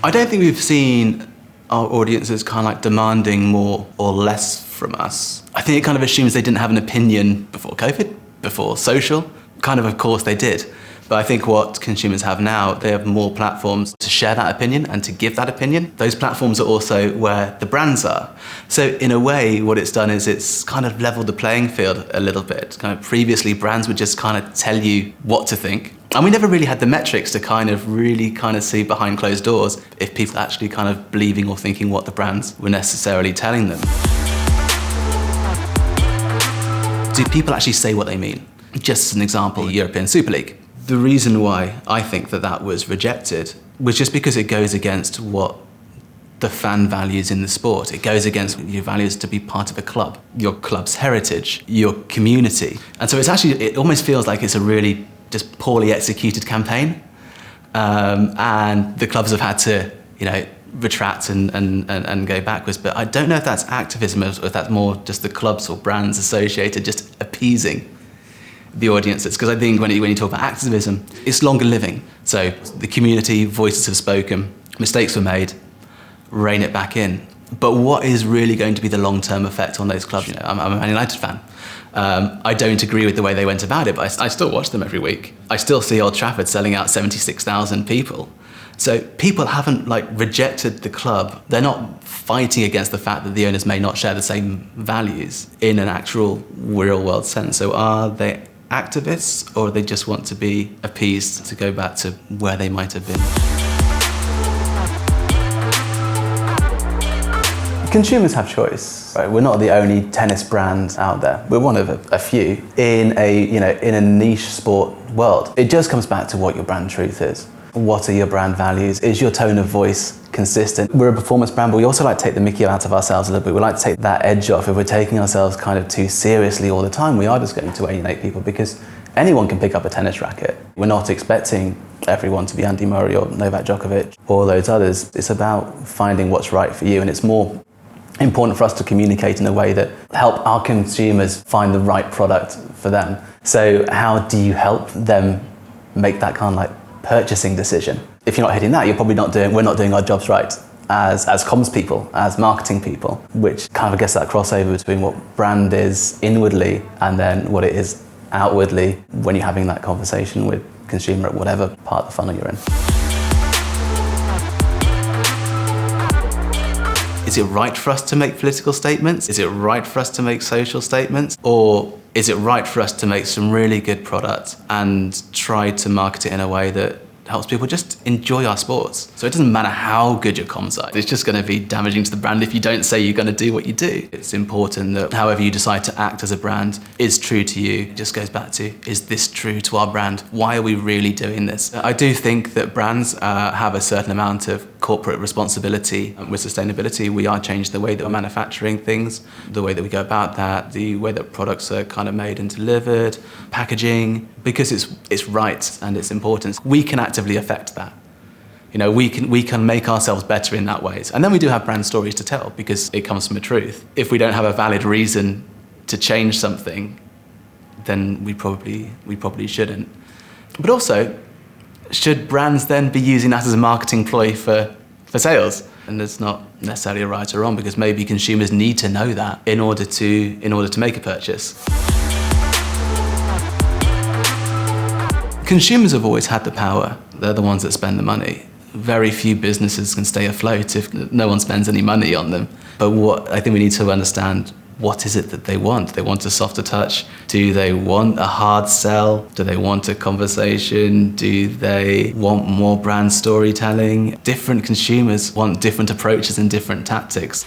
I don't think we've seen our audiences kind of like demanding more or less from us. I think it kind of assumes they didn't have an opinion before COVID, before social. Kind of course they did. But I think what consumers have now, they have more platforms to share that opinion and to give that opinion. Those platforms are also where the brands are. So in a way, what it's done is it's kind of leveled the playing field a little bit. Kind of previously, brands would just kind of tell you what to think. And we never really had the metrics to kind of really kind of see behind closed doors if people are actually kind of believing or thinking what the brands were necessarily telling them. Do people actually say what they mean? Just as an example, the European Super League. The reason why I think that was rejected was just because it goes against what the fan values in the sport. It goes against your values to be part of a club, your club's heritage, your community. And so it almost feels like it's a really just poorly executed campaign. And the clubs have had to, retract and go backwards. But I don't know if that's activism or if that's more just the clubs or brands associated just appeasing the audiences, because I think when you talk about activism, it's longer living. So the community, voices have spoken, mistakes were made, rein it back in. But what is really going to be the long-term effect on those clubs? I'm a Man United fan. I don't agree with the way they went about it, but I still watch them every week. I still see Old Trafford selling out 76,000 people. So people haven't rejected the club. They're not fighting against the fact that the owners may not share the same values in an actual real world sense. So are they activists, or they just want to be appeased to go back to where they might have been? Consumers have choice. Right? We're not the only tennis brand out there. We're one of a few in a niche sport world. It just comes back to what your brand truth is. What are your brand values? Is your tone of voice consistent? We're a performance brand, but we also like to take the mickey out of ourselves a little bit. We like to take that edge off. If we're taking ourselves kind of too seriously all the time, we are just going to alienate people, because anyone can pick up a tennis racket. We're not expecting everyone to be Andy Murray or Novak Djokovic or those others. It's about finding what's right for you, and it's more important for us to communicate in a way that help our consumers find the right product for them. So how do you help them make that kind of purchasing decision? If you're not hitting that, we're not doing our jobs right as comms people, as marketing people, which kind of gets that crossover between what brand is inwardly and then what it is outwardly when you're having that conversation with consumer at whatever part of the funnel you're in. Is it right for us to make political statements? Is it right for us to make social statements? Or is it right for us to make some really good product and try to market it in a way that helps people just enjoy our sports? So it doesn't matter how good your comms are, it's just going to be damaging to the brand if you don't say you're going to do what you do. It's important that however you decide to act as a brand is true to you. It just goes back to, is this true to our brand? Why are we really doing this? I do think that brands have a certain amount of corporate responsibility. With sustainability, we are changing the way that we're manufacturing things, the way that we go about that, the way that products are kind of made and delivered, packaging, because it's right and it's important. We can actively affect that. We can make ourselves better in that ways. And then we do have brand stories to tell, because it comes from a truth. If we don't have a valid reason to change something, then we probably shouldn't. But also, should brands then be using that as a marketing ploy for sales? And it's not necessarily a right or wrong, because maybe consumers need to know that in order to make a purchase. Consumers have always had the power. They're the ones that spend the money. Very few businesses can stay afloat if no one spends any money on them. But what I think we need to understand, what is it that they want? They want a softer touch? Do they want a hard sell? Do they want a conversation? Do they want more brand storytelling? Different consumers want different approaches and different tactics.